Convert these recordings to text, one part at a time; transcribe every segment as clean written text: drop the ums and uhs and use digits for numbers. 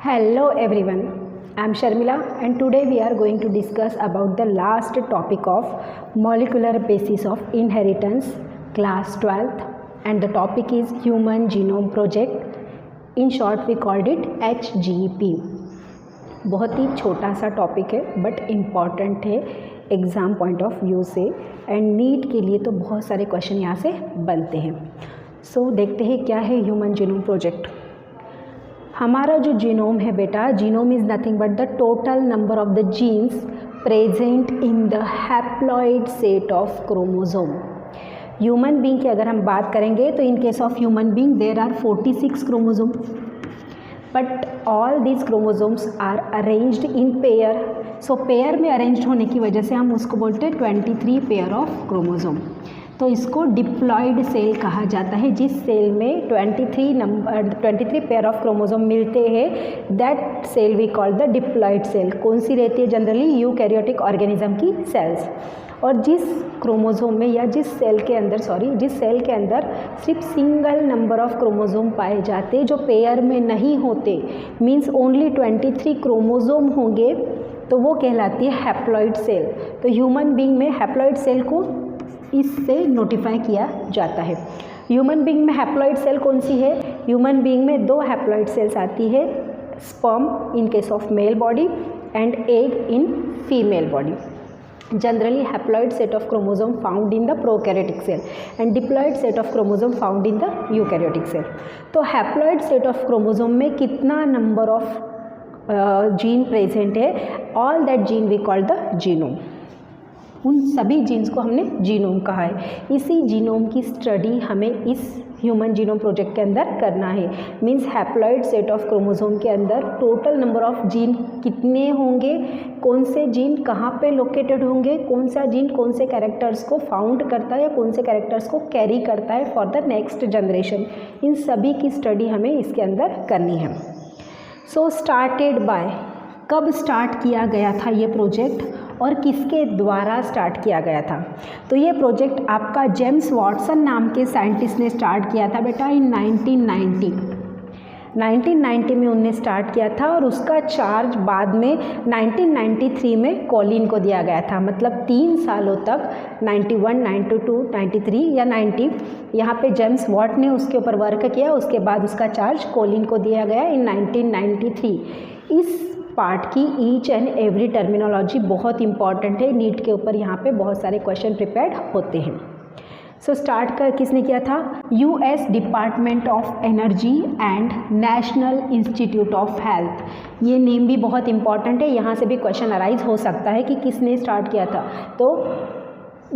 Hello everyone, I am Sharmila and today we are going to discuss about the last topic of molecular basis of inheritance class 12th and the topic is Human Genome Project. In short we called it HGP. बहुत ही छोटा सा topic है but important है exam point of view से and NEET के लिए तो बहुत सारे क्वेश्चन यहाँ से बनते हैं. सो देखते हैं क्या है ह्यूमन जीनोम प्रोजेक्ट. हमारा जो जीनोम है बेटा, genome is nothing but the total number of the genes present in the haploid set of chromosome. Human being की अगर हम बात करेंगे तो in case of human being there are 46 chromosome but all these chromosomes are arranged in pair. So pair में arranged होने की वजह से हम उसको बोलते हैं 23 पेयर ऑफ क्रोमोसोम. तो इसको डिप्लॉयड सेल कहा जाता है. जिस सेल में 23 पेयर ऑफ क्रोमोसोम मिलते हैं that cell we call the diploid cell. कौन सी रहती है? जनरली यूकैरियोटिक ऑर्गेनिज्म की सेल्स. और जिस क्रोमोसोम में या जिस सेल के अंदर सिर्फ सिंगल नंबर ऑफ क्रोमोसोम पाए जाते जो पेयर में नहीं होते, मीन्स ओनली 23 क्रोमोसोम होंगे, तो वो कहलाती है हैप्लॉइड सेल. तो ह्यूमन बीइंग में हैप्लॉइड सेल को इससे नोटिफाई किया जाता है. ह्यूमन बीइंग में हैप्लॉइड सेल कौन सी है? ह्यूमन बीइंग में 2 हैप्लॉइड सेल्स आती है, sperm in case of male body and egg in female body. Generally haploid set of chromosome found in the prokaryotic cell and diploid set of chromosome found in the eukaryotic cell. तो haploid set of chromosome में कितना number of gene present है? All that gene we call the genome. उन सभी jeans को हमने genome कहा है. इसी जीनोम की स्टडी हमें इस ह्यूमन जीनोम प्रोजेक्ट के अंदर करना है. Means haploid set of chromosome के अंदर टोटल नंबर ऑफ जीन कितने होंगे, कौन से जीन कहाँ पे लोकेटेड होंगे, कौन सा जीन कौन से कैरेक्टर्स को फाउंड करता है या कौन से कैरेक्टर्स को कैरी करता है फॉर द नेक्स्ट जनरेशन. इन सभी की स्टडी हमें इसके अंदर करनी है. सो स्टार्टेड बाय, कब स्टार्ट किया गया था ये प्रोजेक्ट और किसके द्वारा स्टार्ट किया गया था? तो ये प्रोजेक्ट आपका जेम्स वॉटसन नाम के साइंटिस्ट ने स्टार्ट किया था बेटा इन 1990 में उनने स्टार्ट किया था और उसका चार्ज बाद में 1993 में कॉलिन को दिया गया था. मतलब 3 सालों तक 91, 92, 93 या 90 यहाँ पे जेम्स वॉट ने उसके ऊपर वर्क किया. उसके बाद उसका चार्ज कॉलिन को दिया गया इन 1993. इस पार्ट की ईच एंड एवरी टर्मिनोलॉजी बहुत इंपॉर्टेंट है. नीट के ऊपर यहाँ पे बहुत सारे क्वेश्चन प्रिपेयर्ड होते हैं. सो स्टार्ट किसने किया था? US department of energy and national institute of health. ये नेम भी बहुत इंपॉर्टेंट है, यहाँ से भी क्वेश्चन अराइज हो सकता है कि किसने स्टार्ट किया था. तो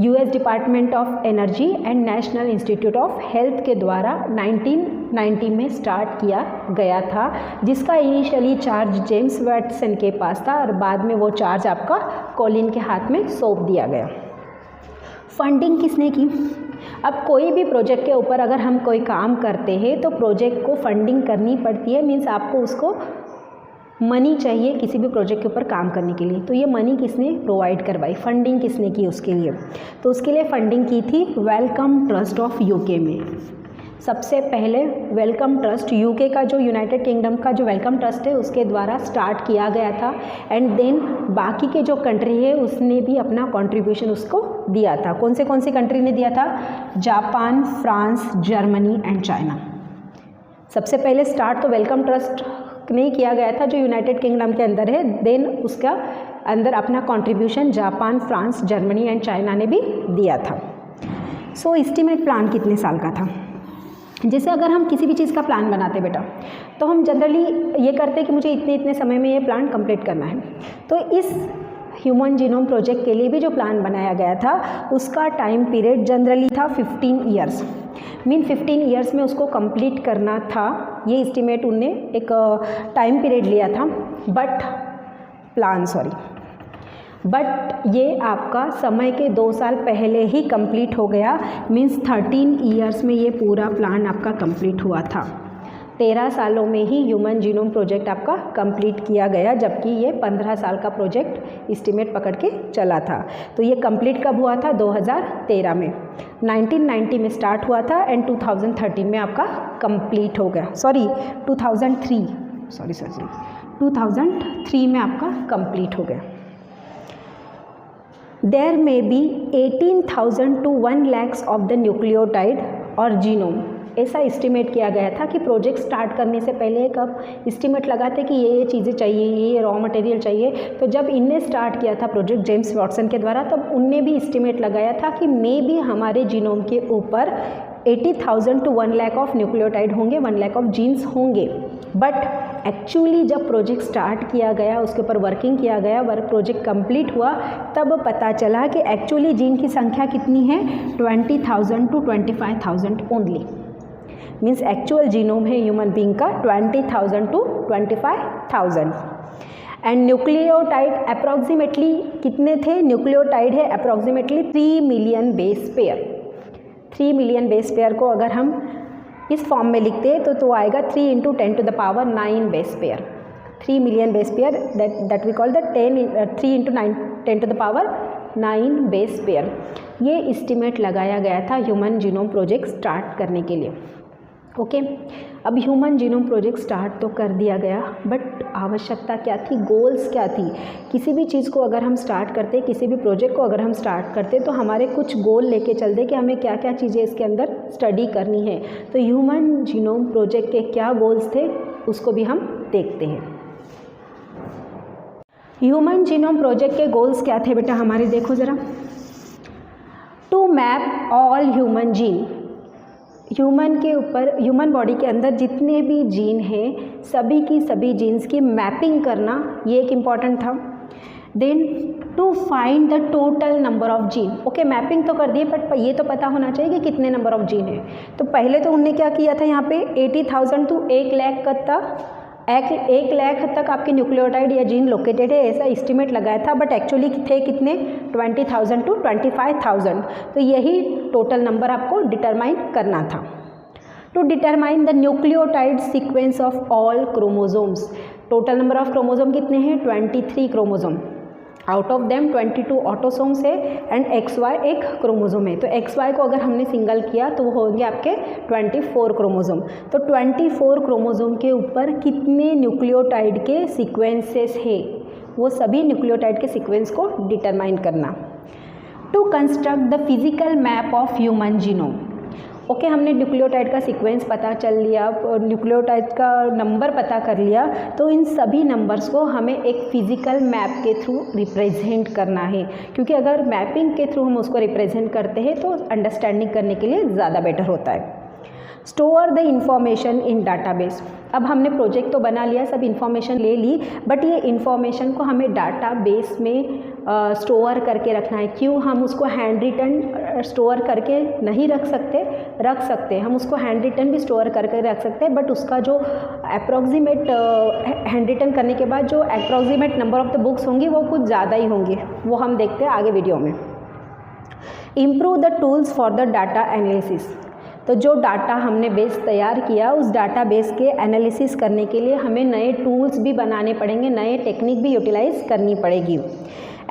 US department of energy and national institute of health के द्वारा 1990 में स्टार्ट किया गया था, जिसका इनिशियली चार्ज जेम्स वॉटसन के पास था और बाद में वो चार्ज आपका कॉलिन के हाथ में सौंप दिया गया. फंडिंग किसने की? अब कोई भी प्रोजेक्ट के ऊपर अगर हम कोई काम करते हैं तो प्रोजेक्ट को फंडिंग करनी पड़ती है. मीन्स आपको उसको मनी चाहिए किसी भी प्रोजेक्ट के ऊपर काम करने के लिए. तो ये मनी किसने प्रोवाइड करवाई? फंडिंग किसने की उसके लिए? तो उसके लिए फंडिंग की थी वेलकम ट्रस्ट ऑफ यूके में. सबसे पहले वेलकम ट्रस्ट यूके का जो यूनाइटेड किंगडम का जो वेलकम ट्रस्ट है उसके द्वारा स्टार्ट किया गया था. एंड देन बाकी के जो कंट्री है उसने भी अपना कंट्रीब्यूशन उसको दिया था. कौन सी कंट्री ने दिया था? Japan, France, Germany and China. सबसे पहले स्टार्ट तो वेलकम ट्रस्ट नहीं किया गया था जो यूनाइटेड किंगडम के अंदर है. देन उसका अंदर अपना contribution Japan, France, Germany and China ने भी दिया था. सो एस्टीमेट प्लान कितने साल का था? जैसे अगर हम किसी भी चीज़ का प्लान बनाते बेटा तो हम जनरली ये करते हैं कि मुझे इतने समय में ये प्लान कंप्लीट करना है. तो इस ह्यूमन जीनोम प्रोजेक्ट के लिए भी जो प्लान बनाया गया था उसका टाइम पीरियड जनरली था 15 ईयर्स. मीन 15 ईयर्स में उसको कंप्लीट करना था. ये एस्टीमेट उनने एक टाइम पीरियड लिया था. बट ये आपका समय के 2 साल पहले ही कंप्लीट हो गया. मीन्स 13 ईयर्स में ये पूरा प्लान आपका कंप्लीट हुआ था. 13 सालों में ही ह्यूमन जीनोम प्रोजेक्ट आपका कंप्लीट किया गया, जबकि ये 15 साल का प्रोजेक्ट एस्टीमेट पकड़ के चला था. तो ये कंप्लीट कब हुआ था? 2013 में. 1990 में स्टार्ट हुआ था एंड 2013 में आपका कंप्लीट हो गया. 2003 2003 में आपका कंप्लीट हो गया। There may be 18,000 to 1 lakhs of the nucleotide और जीनोम। ऐसा एस्टिमेट किया गया था कि प्रोजेक्ट स्टार्ट करने से पहले एक अब एस्टिमेट लगाते कि ये चीज़ें चाहिए, ये रॉ मटेरियल चाहिए। तो जब इनने स्टार्ट किया था प्रोजेक्ट जेम्स वाटसन के द्वारा, तब उनने भी एस्टिमेट लगाया था कि मे बी हमारे जीनोम के ऊपर 80,000 to 1 lakh ऑफ न्यूक्लियोटाइड होंगे, 1 lakh ऑफ जीन्स होंगे। बट एक्चुअली जब प्रोजेक्ट स्टार्ट किया गया, उसके ऊपर वर्किंग किया गया, प्रोजेक्ट कंप्लीट हुआ, तब पता चला कि एक्चुअली जीन की संख्या कितनी है, 20,000 to 25,000 only. Means actual genome है ह्यूमन बीइंग का 20,000 to 25,000। एंड न्यूक्लियोटाइड अप्रॉक्सीमेटली कितने थे, न्यूक्लियोटाइड है approximately 3 million base pair. 3 million base pair को अगर हम इस फॉर्म में लिखते हैं तो आएगा 3 × 10⁹ base pair. 3 million base pair that we call the 3 × 10⁹ base pair. ये एस्टिमेट लगाया गया था ह्यूमन जीनोम प्रोजेक्ट स्टार्ट करने के लिए। ओके अब ह्यूमन जीनोम प्रोजेक्ट स्टार्ट तो कर दिया गया, बट आवश्यकता क्या थी, गोल्स क्या थी। किसी भी चीज़ को अगर हम स्टार्ट करते, किसी भी प्रोजेक्ट को अगर हम स्टार्ट करते, तो हमारे कुछ गोल लेके चलते कि हमें क्या क्या चीज़ें इसके अंदर स्टडी करनी है। तो ह्यूमन जीनोम प्रोजेक्ट के क्या गोल्स थे उसको भी हम देखते हैं। ह्यूमन जीनोम प्रोजेक्ट के गोल्स क्या थे बेटा हमारे, देखो ज़रा। To map all human gene, human के ऊपर, ह्यूमन बॉडी के अंदर जितने भी जीन हैं सभी की सभी जीन्स की मैपिंग करना, ये एक इम्पॉर्टेंट था। Then to find the total number of gene. Okay mapping तो कर दिए, बट ये तो पता होना चाहिए कि कितने नंबर ऑफ जीन है। तो पहले तो उनने क्या किया था, यहाँ पे 80,000 to 1 लाख तक 1 लाख तक आपके न्यूक्लियोटाइड या जीन लोकेटेड है, ऐसा एस्टिमेट लगाया था। बट एक्चुअली थे कितने, 20,000 to 25,000। तो यही टोटल नंबर आपको डिटरमाइन करना था। To determine the nucleotide sequence of all chromosomes, total number of chromosome कितने हैं, 23 chromosome. Out of them 22 autosomes है एंड XY एक क्रोमोजोम है। तो XY को अगर हमने सिंगल किया तो वो होंगे आपके 24 क्रोमोजोम। तो 24 क्रोमोजोम के ऊपर कितने न्यूक्लियोटाइड के सीक्वेंसेस है, वो सभी न्यूक्लियोटाइड के सीक्वेंस को डिटरमाइन करना। To construct the physical map of human genome. Okay हमने न्यूक्लियोटाइड का सीक्वेंस पता चल लिया, न्यूक्लियोटाइड का नंबर पता कर लिया, तो इन सभी नंबर्स को हमें एक फिजिकल मैप के थ्रू रिप्रेजेंट करना है। क्योंकि अगर मैपिंग के थ्रू हम उसको रिप्रेजेंट करते हैं तो अंडरस्टैंडिंग करने के लिए ज़्यादा बेटर होता है। Store the information in database. अब हमने प्रोजेक्ट तो बना लिया, सब इन्फॉर्मेशन ले ली, बट ये इन्फॉर्मेशन को हमें डाटाबेस में स्टोर करके रखना है। क्यों, हम उसको हैंड रिटन स्टोर करके नहीं रख सकते, रख सकते, हम उसको हैंड रिटन भी स्टोर करके रख सकते हैं, बट उसका जो अप्रॉक्सीमेट हैंड रिटन करने के बाद जो approximate number of the books होंगी वो कुछ ज़्यादा ही होंगी, वो हम देखते हैं आगे वीडियो में। Improve the tools for the data analysis. तो जो डाटा हमने बेस तैयार किया, उस डाटा बेस के एनालिसिस करने के लिए हमें नए टूल्स भी बनाने पड़ेंगे, नए टेक्निक भी यूटिलाइज करनी पड़ेगी।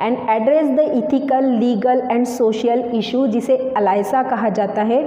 And address the ethical, legal and social issue, जिसे अलाइसा कहा जाता है।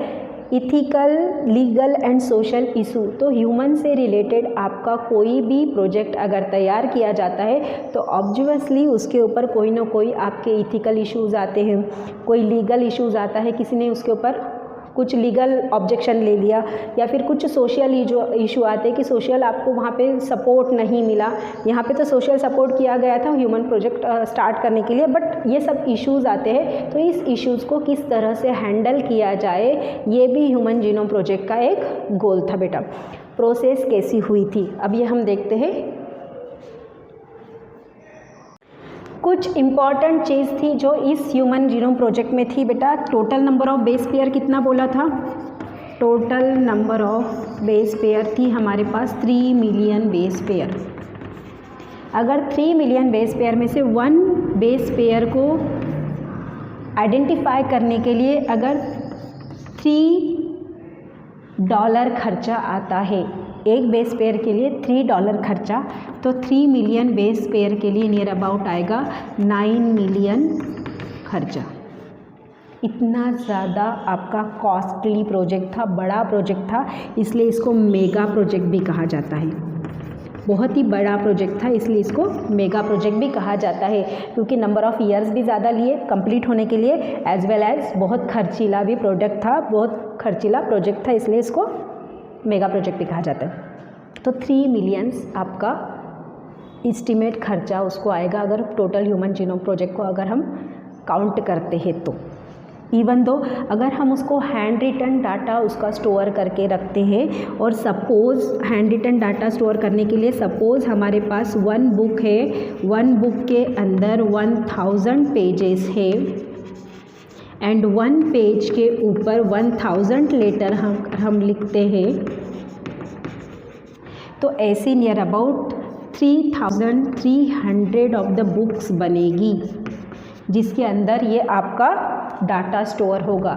Ethical, legal and social issue, तो ह्यूमन से रिलेटेड आपका कोई भी प्रोजेक्ट अगर तैयार किया जाता है तो ऑब्वियसली उसके ऊपर कोई ना कोई आपके इथिकल इश्यूज़ आते हैं, कोई लीगल इश्यूज़ आता है, किसी ने उसके ऊपर कुछ लीगल ऑब्जेक्शन ले लिया, या फिर कुछ सोशल इशू आते हैं कि सोशल आपको वहाँ पे सपोर्ट नहीं मिला। यहाँ पे तो सोशल सपोर्ट किया गया था ह्यूमन प्रोजेक्ट स्टार्ट करने के लिए, बट ये सब इश्यूज़ आते हैं। तो इस इश्यूज़ को किस तरह से हैंडल किया जाए, ये भी ह्यूमन जीनोम प्रोजेक्ट का एक गोल था बेटा। प्रोसेस कैसी हुई थी, अब ये हम देखते हैं। कुछ इम्पॉर्टेंट चीज़ थी जो इस ह्यूमन जीनोम प्रोजेक्ट में थी बेटा। Total number of base pair कितना बोला था, total number of base pair थी हमारे पास 3 मिलियन बेस पेयर। अगर 3 मिलियन बेस पेयर में से 1 बेस पेयर को आइडेंटिफाई करने के लिए अगर $3 खर्चा आता है, एक बेस पेयर के लिए $3 खर्चा, तो 3 मिलियन बेस पेयर के लिए नियर अबाउट आएगा 9 मिलियन खर्चा। इतना ज़्यादा आपका कॉस्टली प्रोजेक्ट था, बड़ा प्रोजेक्ट था, इसलिए इसको मेगा प्रोजेक्ट भी कहा जाता है। बहुत ही बड़ा प्रोजेक्ट था, इसलिए इसको मेगा प्रोजेक्ट भी कहा जाता है, क्योंकि नंबर ऑफ़ ईयर्स भी ज़्यादा लिए कंप्लीट होने के लिए, एज वेल एज बहुत खर्चीला भी प्रोजेक्ट था, बहुत खर्चीला प्रोजेक्ट था, इसलिए इसको मेगा प्रोजेक्ट भी कहा जाता है। तो 3 मिलियंस आपका इस्टीमेट खर्चा उसको आएगा अगर टोटल ह्यूमन जीनोम प्रोजेक्ट को अगर हम काउंट करते हैं तो। इवन दो अगर हम उसको हैंड रिटन डाटा उसका स्टोर करके रखते हैं, और suppose hand written data store करने के लिए सपोज़ हमारे पास 1 बुक है, 1 बुक के अंदर 1000 पेजेस है, एंड 1 पेज के ऊपर 1000 लेटर हम लिखते हैं, तो ऐसे near about 3300 of the books बनेगी, जिसके अंदर ये आपका डाटा स्टोर होगा।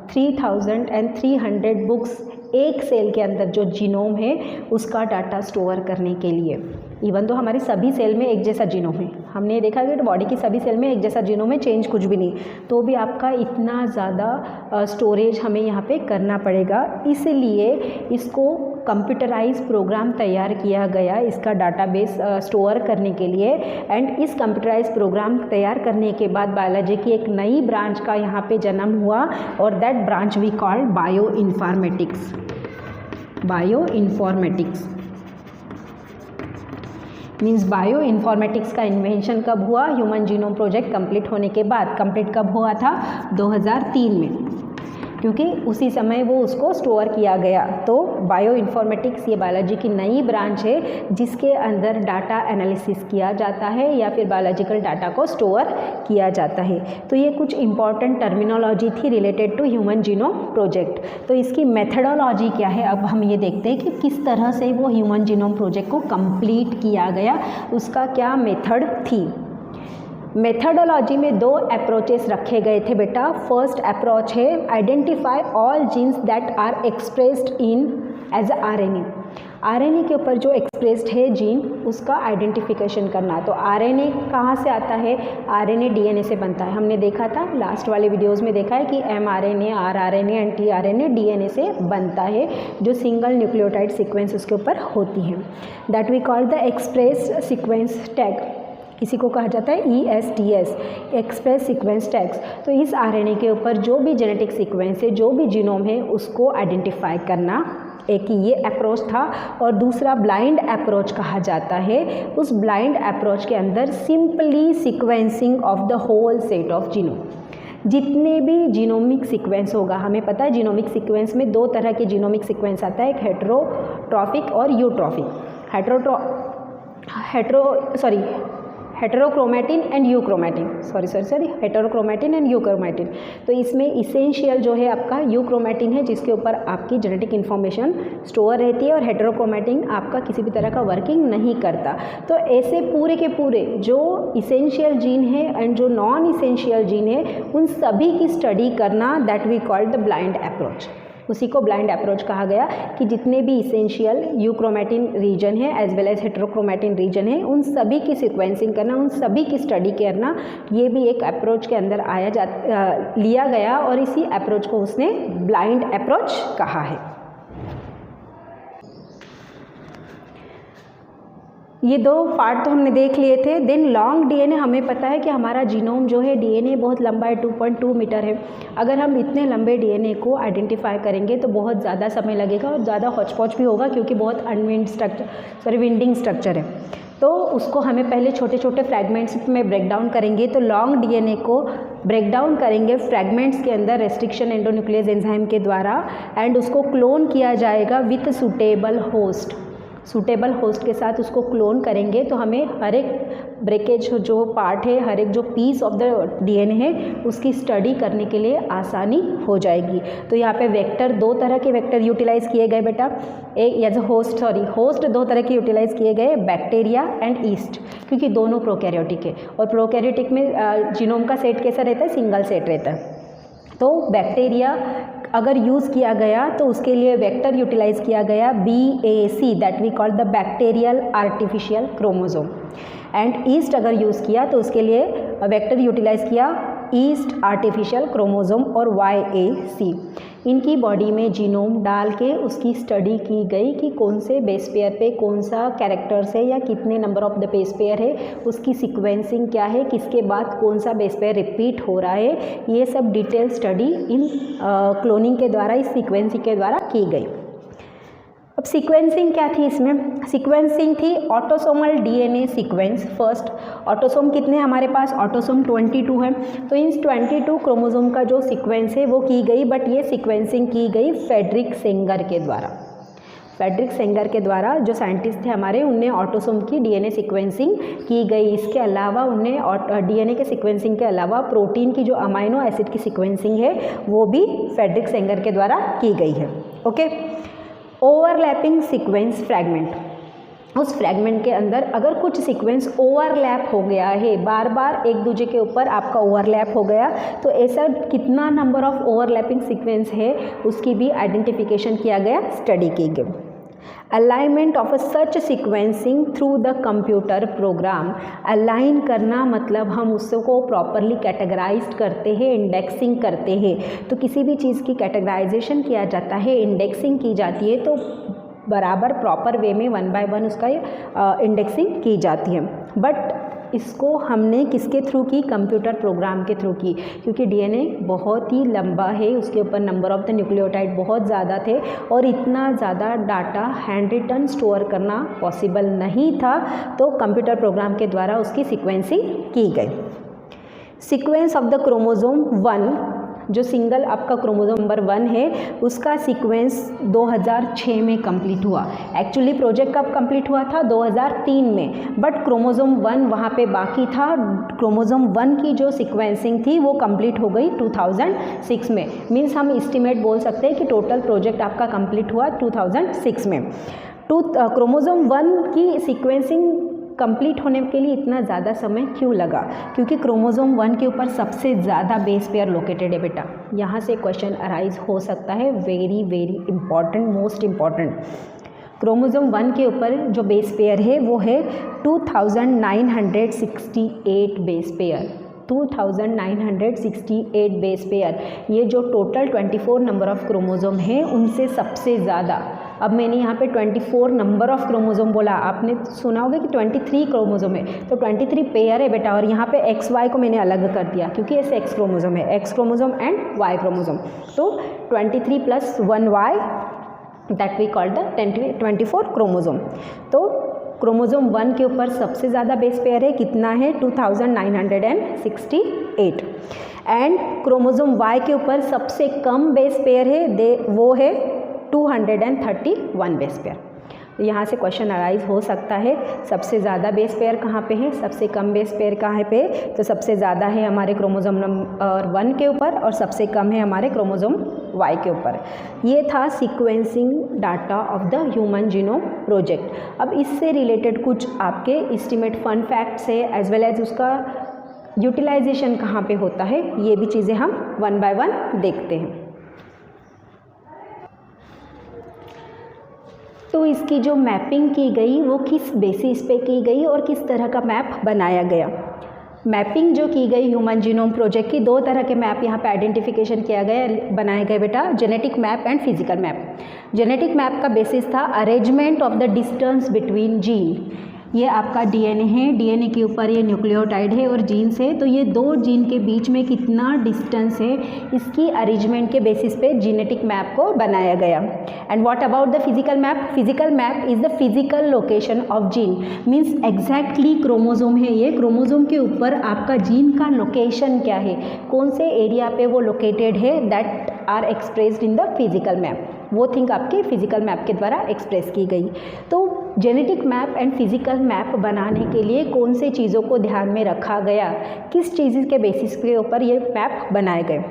3300 बुक्स एक सेल के अंदर जो जीनोम है उसका डाटा स्टोर करने के लिए। इवन तो हमारे सभी सेल में एक जैसा जीनोम है, हमने देखा कि बॉडी की सभी सेल में एक जैसा जीनोम है, चेंज कुछ भी नहीं, तो भी आपका इतना ज़्यादा स्टोरेज हमें यहाँ पे करना पड़ेगा। इसलिए इसको कंप्यूटराइज प्रोग्राम तैयार किया गया इसका डाटाबेस स्टोर करने के लिए। एंड इस कंप्यूटराइज प्रोग्राम तैयार करने के बाद बायोलॉजी की एक नई ब्रांच का यहाँ पे जन्म हुआ, और that branch we called bioinformatics. Bioinformatics means bioinformatics का इन्वेंशन कब हुआ? ह्यूमन जीनोम प्रोजेक्ट कंप्लीट होने के बाद। कंप्लीट कब हुआ था? 2003 में, क्योंकि उसी समय वो उसको स्टोर किया गया। तो बायो इन्फॉर्मेटिक्स ये बायोलॉजी की नई ब्रांच है जिसके अंदर डाटा एनालिसिस किया जाता है या फिर बायोलॉजिकल डाटा को स्टोर किया जाता है। तो ये कुछ इंपॉर्टेंट टर्मिनोलॉजी थी related to human genome project. तो इसकी मेथडोलॉजी क्या है, अब हम ये देखते हैं कि किस तरह से वो ह्यूमन जीनोम प्रोजेक्ट को कंप्लीट किया गया, उसका क्या मेथड थी। मेथडोलॉजी में 2 अप्रोचेस रखे गए थे बेटा। फर्स्ट अप्रोच है identify all genes that are expressed in as RNA. RNA के ऊपर जो एक्सप्रेस्ड है जीन उसका आइडेंटिफिकेशन करना। तो आरएनए कहाँ से आता है? आरएनए डीएनए से बनता है। हमने देखा था लास्ट वाले वीडियोस में देखा है कि mRNA, rRNA and tRNA DNA से बनता है, जो सिंगल न्यूक्लियोटाइड सीक्वेंस उसके ऊपर होती है। That we call the expressed sequence tag, इसी को कहा जाता है ESTS, एक्सप्रेस सीक्वेंस टैग्स। तो इस आरएनए के ऊपर जो भी जेनेटिक सीक्वेंस है, जो भी जीनोम है, उसको आइडेंटिफाई करना, एक ये अप्रोच था। और दूसरा ब्लाइंड अप्रोच कहा जाता है। उस ब्लाइंड अप्रोच के अंदर simply sequencing of the whole set of genome, जितने भी जीनोमिक सीक्वेंस होगा। हमें पता है जीनोमिक सीक्वेंस में 2 तरह के जीनोमिक सीक्वेंस आता है, एक हेटेरोट्रॉफिक और eutrophic. Heterochromatin and euchromatin, heterochromatin and euchromatin. तो इसमें इसेंशियल जो है आपका यूक्रोमैटिन है, जिसके ऊपर आपकी जेनेटिक इन्फॉर्मेशन स्टोर रहती है, और हेटेरोक्रोमैटिन आपका किसी भी तरह का वर्किंग नहीं करता। तो ऐसे पूरे के पूरे जो इसेंशियल जीन है एंड जो नॉन इसेंशियल जीन है, उन सभी की स्टडी करना, that we called the blind approach. उसी को ब्लाइंड अप्रोच कहा गया कि जितने भी इसेंशियल यूक्रोमैटिन रीजन है as well as heterochromatin region है, उन सभी की सीक्वेंसिंग करना, उन सभी की स्टडी करना, ये भी एक अप्रोच के अंदर लिया गया, और इसी अप्रोच को उसने ब्लाइंड अप्रोच कहा है। ये 2 पार्ट तो हमने देख लिए थे। देन लॉन्ग डीएनए, हमें पता है कि हमारा जीनोम जो है डीएनए बहुत लंबा है, 2.2 मीटर है। अगर हम इतने लंबे डीएनए को आइडेंटिफाई करेंगे तो बहुत ज़्यादा समय लगेगा और ज़्यादा हौच-पौच भी होगा, क्योंकि बहुत विंडिंग स्ट्रक्चर है। तो उसको हमें पहले छोटे छोटे फ्रैगमेंट्स में ब्रेक डाउन करेंगे। तो लॉन्ग डीएनए को ब्रेक डाउन करेंगे फ्रैगमेंट्स के अंदर रेस्ट्रिक्शन एंडोन्यूक्लियस एंजाइम के द्वारा, एंड उसको क्लोन किया जाएगा विथ सूटेबल होस्ट के साथ उसको क्लोन करेंगे। तो हमें हर एक ब्रेकेज जो पार्ट है, हर एक जो पीस ऑफ द डीएनए है, उसकी स्टडी करने के लिए आसानी हो जाएगी। तो यहाँ पे वेक्टर, 2 तरह के वेक्टर यूटिलाइज़ किए गए बेटा। एक एज होस्ट 2 तरह के यूटिलाइज़ किए गए, बैक्टीरिया एंड ईस्ट, क्योंकि दोनों प्रोकैरियोटिक है। और प्रोकैरियोटिक में जीनोम का सेट कैसा रहता है? सिंगल सेट रहता है। तो बैक्टीरिया अगर यूज़ किया गया तो उसके लिए वेक्टर यूटिलाइज़ किया गया BAC, that we call the bacterial artificial chromosome. And yeast अगर यूज़ किया तो उसके लिए वेक्टर यूटिलाइज़ किया ईस्ट आर्टिफिशियल क्रोमोसोम और YAC। इनकी बॉडी में जीनोम डाल के उसकी स्टडी की गई कि कौन से बेस पेयर पे कौन सा कैरेक्टर्स है या कितने number of the base pair है, उसकी सीक्वेंसिंग क्या है, किसके बाद कौन सा बेस पेयर रिपीट हो रहा है, ये सब डिटेल स्टडी इन क्लोनिंग के द्वारा, इस सीक्वेंसिंग के द्वारा की गई। अब सीक्वेंसिंग क्या थी इसमें? सीक्वेंसिंग थी autosomal DNA sequence. First autosome कितने हमारे पास? ऑटोसोम 22 है, तो इन 22 क्रोमोसोम का जो सीक्वेंस है वो की गई, बट ये सीक्वेंसिंग की गई फ्रेडरिक सेंगर के द्वारा। फ्रेडरिक सेंगर के द्वारा जो साइंटिस्ट थे हमारे, उनने ऑटोसोम की डीएनए सीक्वेंसिंग की गई। इसके अलावा उनने डीएनए के सीक्वेंसिंग के अलावा प्रोटीन की जो अमाइनो एसिड की सीक्वेंसिंग है वो भी फ्रेडरिक सेंगर के द्वारा की गई है। ओके, ओवरलैपिंग सीक्वेंस फ्रैगमेंट, उस फ्रैगमेंट के अंदर अगर कुछ सीक्वेंस ओवरलैप हो गया है, बार बार एक दूसरे के ऊपर आपका ओवरलैप हो गया, तो ऐसा कितना नंबर ऑफ ओवरलैपिंग सीक्वेंस है उसकी भी आइडेंटिफिकेशन किया गया, स्टडी की गई। Alignment of such sequencing through the computer program. Align करना मतलब हम उसको प्रॉपरली कैटेगराइज करते हैं, इंडेक्सिंग करते हैं। तो किसी भी चीज़ की कैटेगराइजेशन किया जाता है, इंडेक्सिंग की जाती है, तो बराबर प्रॉपर वे में 1 बाय 1 उसका इंडेक्सिंग की जाती है। बट इसको हमने किसके थ्रू की? कंप्यूटर प्रोग्राम के थ्रू की, क्योंकि डीएनए बहुत ही लंबा है, उसके ऊपर नंबर ऑफ द न्यूक्लियोटाइड बहुत ज़्यादा थे और इतना ज़्यादा डाटा हैंड रिटन स्टोर करना पॉसिबल नहीं था, तो कंप्यूटर प्रोग्राम के द्वारा उसकी सीक्वेंसिंग की गई। सीक्वेंस ऑफ द क्रोमोसोम 1, जो सिंगल आपका क्रोमोसोम नंबर 1 है, उसका सीक्वेंस 2006 में कंप्लीट हुआ। एक्चुअली प्रोजेक्ट कब कंप्लीट हुआ था? 2003 में, बट क्रोमोसोम 1 वहाँ पे बाकी था। क्रोमोसोम 1 की जो सीक्वेंसिंग थी वो कंप्लीट हो गई 2006 में। मीन्स हम एस्टिमेट बोल सकते हैं कि टोटल प्रोजेक्ट आपका कंप्लीट हुआ 2006 में। क्रोमोसोम 1 की सीक्वेंसिंग कंप्लीट होने के लिए इतना ज़्यादा समय क्यों लगा? क्योंकि क्रोमोसोम 1 के ऊपर सबसे ज़्यादा बेस पेयर लोकेटेड है बेटा। यहाँ से क्वेश्चन अराइज हो सकता है, very very important, most important. Chromosome 1 के ऊपर जो बेस पेयर है वो है 2968 बेस पेयर, 2968 बेस पेयर। ये जो टोटल 24 नंबर ऑफ क्रोमोसोम है उनसे सबसे ज़्यादा। अब मैंने यहाँ पे 24 नंबर ऑफ क्रोमोसोम बोला, आपने सुना होगा कि 23 क्रोमोसोम है, तो 23 पेयर है बेटा। और यहाँ पे एक्स वाई को मैंने अलग कर दिया क्योंकि ऐसे एक्स क्रोमोसोम है, X chromosome and Y chromosome. तो 23 + 1 Y, that we called the 24 chromosome. तो क्रोमोसोम 1 के ऊपर सबसे ज़्यादा बेस पेयर है, कितना है? 2968। एंड क्रोमोसोम वाई के ऊपर सबसे कम बेस पेयर है, वो है 231 बेस पेयर। यहाँ से क्वेश्चन अराइज हो सकता है, सबसे ज़्यादा बेस पेयर कहाँ पे है, सबसे कम बेस पेयर कहाँ पे? तो सबसे ज़्यादा है हमारे क्रोमोसोम नंबर 1 के ऊपर और सबसे कम है हमारे क्रोमोसोम वाई के ऊपर। ये था sequencing data of the human genome project. अब इससे रिलेटेड कुछ आपके एस्टिमेट फन फैक्ट्स है, एज वेल एज उसका यूटिलाइजेशन कहाँ पे होता है, ये भी चीज़ें हम 1 बाय 1 देखते हैं। तो इसकी जो मैपिंग की गई वो किस बेसिस पे की गई और किस तरह का मैप बनाया गया? मैपिंग जो की गई ह्यूमन जीनोम प्रोजेक्ट की, 2 तरह के मैप यहाँ पे आइडेंटिफिकेशन किया गया, बनाए गए बेटा, genetic map and physical map. Genetic map का बेसिस था arrangement of the distance between gene. ये आपका डीएनए है, डीएनए के ऊपर ये न्यूक्लियोटाइड है और जीन्स है, तो ये 2 जीन के बीच में कितना डिस्टेंस है, इसकी अरेंजमेंट के बेसिस पे जेनेटिक मैप को बनाया गया। And what about the physical map? Physical map is the physical location of gene, means exactly chromosome है ये, क्रोमोसोम के ऊपर आपका जीन का लोकेशन क्या है, कौन से एरिया पे वो लोकेटेड है, that are expressed in the physical map. वो थिंग आपके फिजिकल मैप के द्वारा एक्सप्रेस की गई। तो genetic map and physical map बनाने के लिए कौन से चीज़ों को ध्यान में रखा गया, किस चीज़ के बेसिस के ऊपर ये मैप बनाए गए?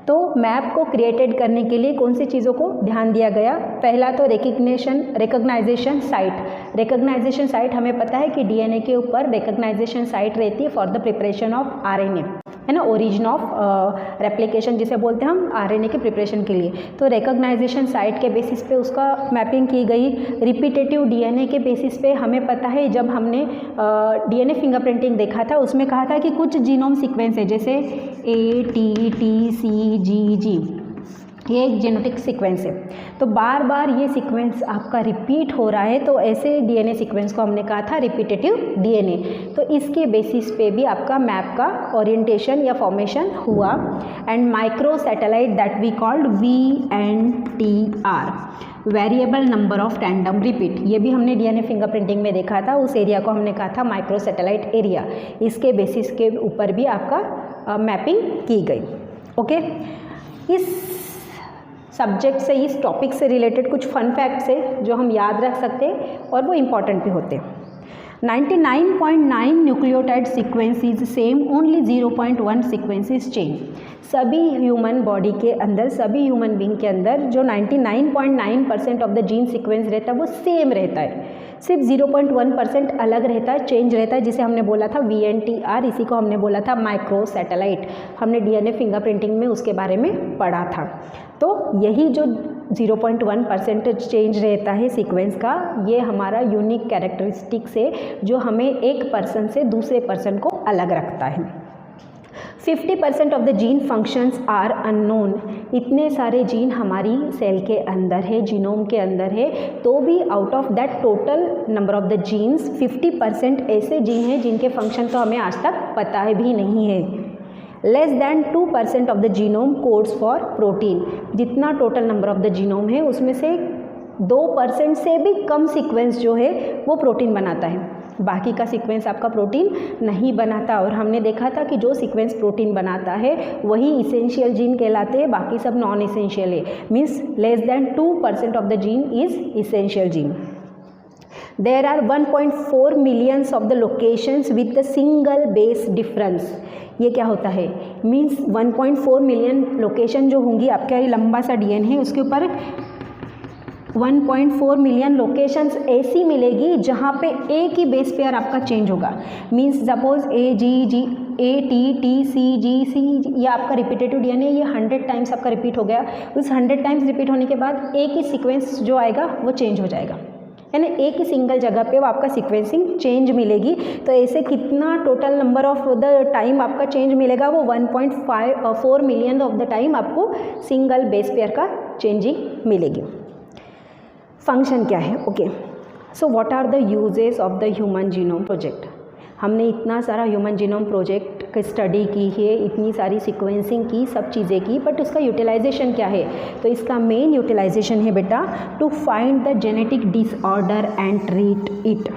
तो मैप को क्रिएटेड करने के लिए कौन सी चीज़ों को ध्यान दिया गया? पहला तो रिकग्नाइजेशन साइट। रिकग्नाइजेशन साइट हमें पता है कि डीएनए के ऊपर रिकग्नाइजेशन साइट रहती है for the preparation of RNA, है ना, ओरिजिन ऑफ रेप्लिकेशन जिसे बोलते हैं हम आरएनए के प्रिपरेशन के लिए। तो रिकग्नाइजेशन साइट के बेसिस पे उसका मैपिंग की गई। रिपीटेटिव डीएनए के बेसिस पे हमें पता है, जब हमने डीएनए फिंगरप्रिंटिंग देखा था उसमें कहा था कि कुछ जीनोम सीक्वेंस है, जैसे ATTCGG, ये एक जेनेटिक सीक्वेंस है। तो बार बार ये सीक्वेंस आपका रिपीट हो रहा है, तो ऐसे डीएनए सीक्वेंस को हमने कहा था रिपीटेटिव डीएनए। तो इसके बेसिस पे भी आपका मैप का ओरिएंटेशन या फॉर्मेशन हुआ। And microsatellite that we called VNTR, variable number of tandem repeat, ये भी हमने डीएनए फिंगरप्रिंटिंग में देखा था। उस एरिया को हमने कहा था माइक्रो सैटेलाइट एरिया। इसके बेसिस के ऊपर भी आपका मैपिंग की गई। ओके, इस सब्जेक्ट से, इस टॉपिक से रिलेटेड कुछ फन फैक्ट्स है जो हम याद रख सकते हैं और वो इम्पॉर्टेंट भी होते हैं। 99.9 nucleotide sequence is same, only 0.1 sequence is change. सभी ह्यूमन बॉडी के अंदर, सभी ह्यूमन बींग के अंदर जो 99.9% ऑफ द जीन सीक्वेंस रहता है वो सेम रहता है, सिर्फ 0.1% अलग रहता है, चेंज रहता है, जिसे हमने बोला था VNTR। इसी को हमने बोला था माइक्रो सैटेलाइट। हमने डीएनए फिंगरप्रिंटिंग में उसके बारे में पढ़ा था। तो यही जो 0.1% चेंज रहता है सीक्वेंस का, ये हमारा यूनिक कैरेक्टरिस्टिक्स है जो हमें एक पर्सन से दूसरे पर्सन को अलग रखता है। 50% of the gene functions are unknown. इतने सारे जीन हमारी सेल के अंदर है, जीनोम के अंदर है, तो भी out of that total number of the genes 50% ऐसे जीन हैं जिनके फंक्शन तो हमें आज तक पता है भी नहीं है। Less than 2% of the genome codes for protein. जितना total number of the genome है उसमें से 2% से भी कम सीक्वेंस जो है वो प्रोटीन बनाता है, बाकी का सीक्वेंस आपका प्रोटीन नहीं बनाता। और हमने देखा था कि जो सीक्वेंस प्रोटीन बनाता है वही इसेंशियल जीन कहलाते हैं, बाकी सब नॉन इसेंशियल है। Means less than 2% of the gene is essential gene. There are 1.4 millions of the locations with the single base difference। ये क्या होता है? मीन्स 1.4 मिलियन लोकेशन जो होंगी, आपका ये लंबा सा डीएनए है उसके ऊपर 1.4 मिलियन लोकेशंस ऐसी मिलेगी जहाँ पे एक ही बेस पेयर आपका चेंज होगा। मीन्स सपोज AGTC ये आपका रिपीटेटिव डीएनए, ये 100 टाइम्स आपका रिपीट हो गया। उस 100 टाइम्स रिपीट होने के बाद एक ही सीक्वेंस जो आएगा वो चेंज हो जाएगा, यानी एक ही सिंगल जगह पे वो आपका सीक्वेंसिंग चेंज मिलेगी। तो ऐसे कितना total number of the time आपका चेंज मिलेगा, वो 1.4 मिलियन ऑफ द टाइम आपको सिंगल बेस पेयर का चेंजिंग मिलेगी। फंक्शन क्या है? Okay, so what are the uses of the human genome project. हमने इतना सारा ह्यूमन जीनोम प्रोजेक्ट की स्टडी की है, इतनी सारी सीक्वेंसिंग की, सब चीज़ें की, बट उसका यूटिलाइजेशन क्या है? तो इसका मेन यूटिलाइजेशन है बेटा to find the genetic disorder and treat it.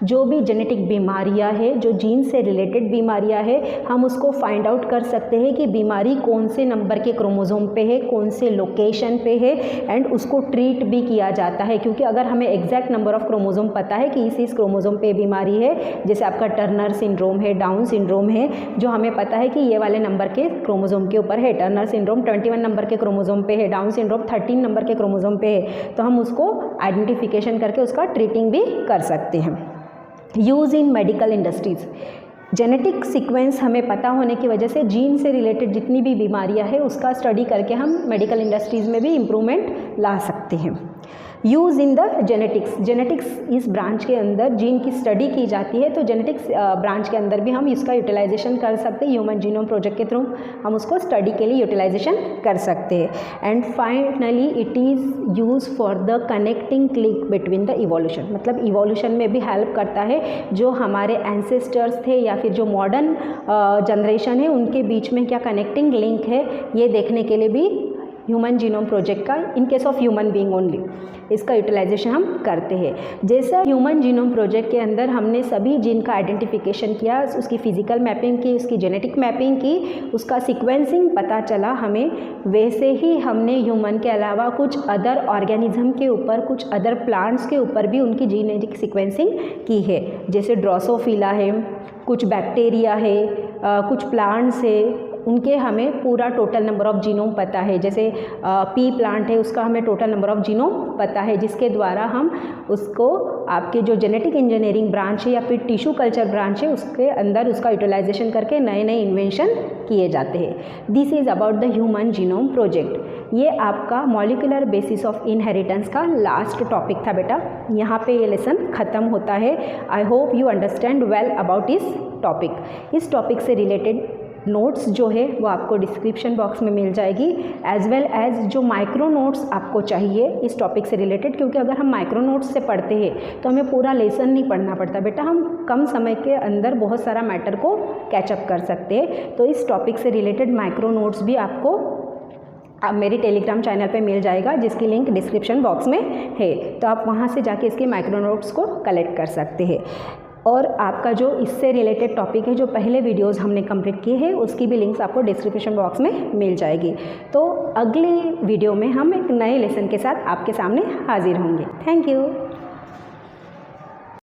जो भी जेनेटिक बीमारियां है, जो जीन से रिलेटेड बीमारियां है, हम उसको फाइंड आउट कर सकते हैं कि बीमारी कौन से नंबर के क्रोमोसोम पे है, कौन से लोकेशन पे है, एंड उसको ट्रीट भी किया जाता है। क्योंकि अगर हमें एग्जैक्ट नंबर ऑफ क्रोमोसोम पता है कि इस क्रोमोसोम पे बीमारी है, जैसे आपका टर्नर सिंड्रोम है, डाउन सिंड्रोम है, जो हमें पता है कि ये वाले नंबर के क्रोमोसोम के ऊपर है, टर्नर सिंड्रोम 21 नंबर के क्रोमोसोम पे है, डाउन सिंड्रोम 13 नंबर के क्रोमोसोम पे है, तो हम उसको आइडेंटिफिकेशन करके उसका ट्रीटिंग भी कर सकते हैं। Use in medical industries. Genetic sequence हमें पता होने की वजह से जीन से रिलेटेड जितनी भी बीमारियां हैं उसका स्टडी करके हम मेडिकल इंडस्ट्रीज़ में भी इम्प्रूवमेंट ला सकते हैं। यूज़ इन द जेनेटिक्स इस ब्रांच के अंदर जीन की स्टडी की जाती है, तो जेनेटिक्स ब्रांच के अंदर भी हम इसका यूटिलाइजेशन कर सकते हैं। ह्यूमन जीनोम प्रोजेक्ट के थ्रू हम उसको स्टडी के लिए यूटिलाइजेशन कर सकते हैं। And finally it is use for the connecting link between the evolution. मतलब इवोल्यूशन में भी हेल्प करता है, जो हमारे एंसेस्टर्स थे या फिर जो मॉडर्न जनरेशन है उनके बीच में क्या कनेक्टिंग लिंक है, ये देखने के लिए भी ह्यूमन जीनोम प्रोजेक्ट का, इन case of human being only, इसका यूटिलाइजेशन हम करते हैं। जैसा ह्यूमन जीनोम प्रोजेक्ट के अंदर हमने सभी जीन का आइडेंटिफिकेशन किया, उसकी फिजिकल मैपिंग की, उसकी जेनेटिक मैपिंग की, उसका सीक्वेंसिंग पता चला हमें, वैसे ही हमने ह्यूमन के अलावा कुछ अदर ऑर्गेनिज्म के ऊपर, कुछ अदर प्लांट्स के ऊपर भी उनकी जेनेटिक सीक्वेंसिंग की है। जैसे ड्रोसोफिला है, कुछ बैक्टीरिया है, कुछ प्लांट्स है, उनके हमें पूरा टोटल नंबर ऑफ जीनोम पता है। जैसे पी प्लांट है, उसका हमें टोटल नंबर ऑफ जीनोम पता है, जिसके द्वारा हम उसको आपके जो जेनेटिक इंजीनियरिंग ब्रांच है या फिर टिश्यू कल्चर ब्रांच है उसके अंदर उसका यूटिलाइजेशन करके नए नए इन्वेंशन किए जाते हैं। This is about the human genome project. ये आपका मॉलिक्यूलर बेसिस ऑफ इनहेरिटेंस का लास्ट टॉपिक था बेटा। यहाँ पे ये लेसन ख़त्म होता है। I hope you understand well about इस टॉपिक। इस टॉपिक से रिलेटेड नोट्स जो है वो आपको डिस्क्रिप्शन बॉक्स में मिल जाएगी, एज वेल एज जो माइक्रो नोट्स आपको चाहिए इस टॉपिक से रिलेटेड, क्योंकि अगर हम माइक्रो नोट्स से पढ़ते हैं तो हमें पूरा लेसन नहीं पढ़ना पड़ता बेटा, हम कम समय के अंदर बहुत सारा मैटर को कैचअप कर सकते हैं। तो इस टॉपिक से रिलेटेड माइक्रो नोट्स भी आपको मेरे टेलीग्राम चैनल पे मिल जाएगा, जिसकी लिंक डिस्क्रिप्शन बॉक्स में है, तो आप वहाँ से जाके इसके माइक्रो नोट्स को कलेक्ट कर सकते हैं। और आपका जो इससे रिलेटेड टॉपिक है, जो पहले वीडियोस हमने कंप्लीट किए हैं, उसकी भी लिंक्स आपको डिस्क्रिप्शन बॉक्स में मिल जाएगी। तो अगले वीडियो में हम एक नए लेसन के साथ आपके सामने हाजिर होंगे। Thank you.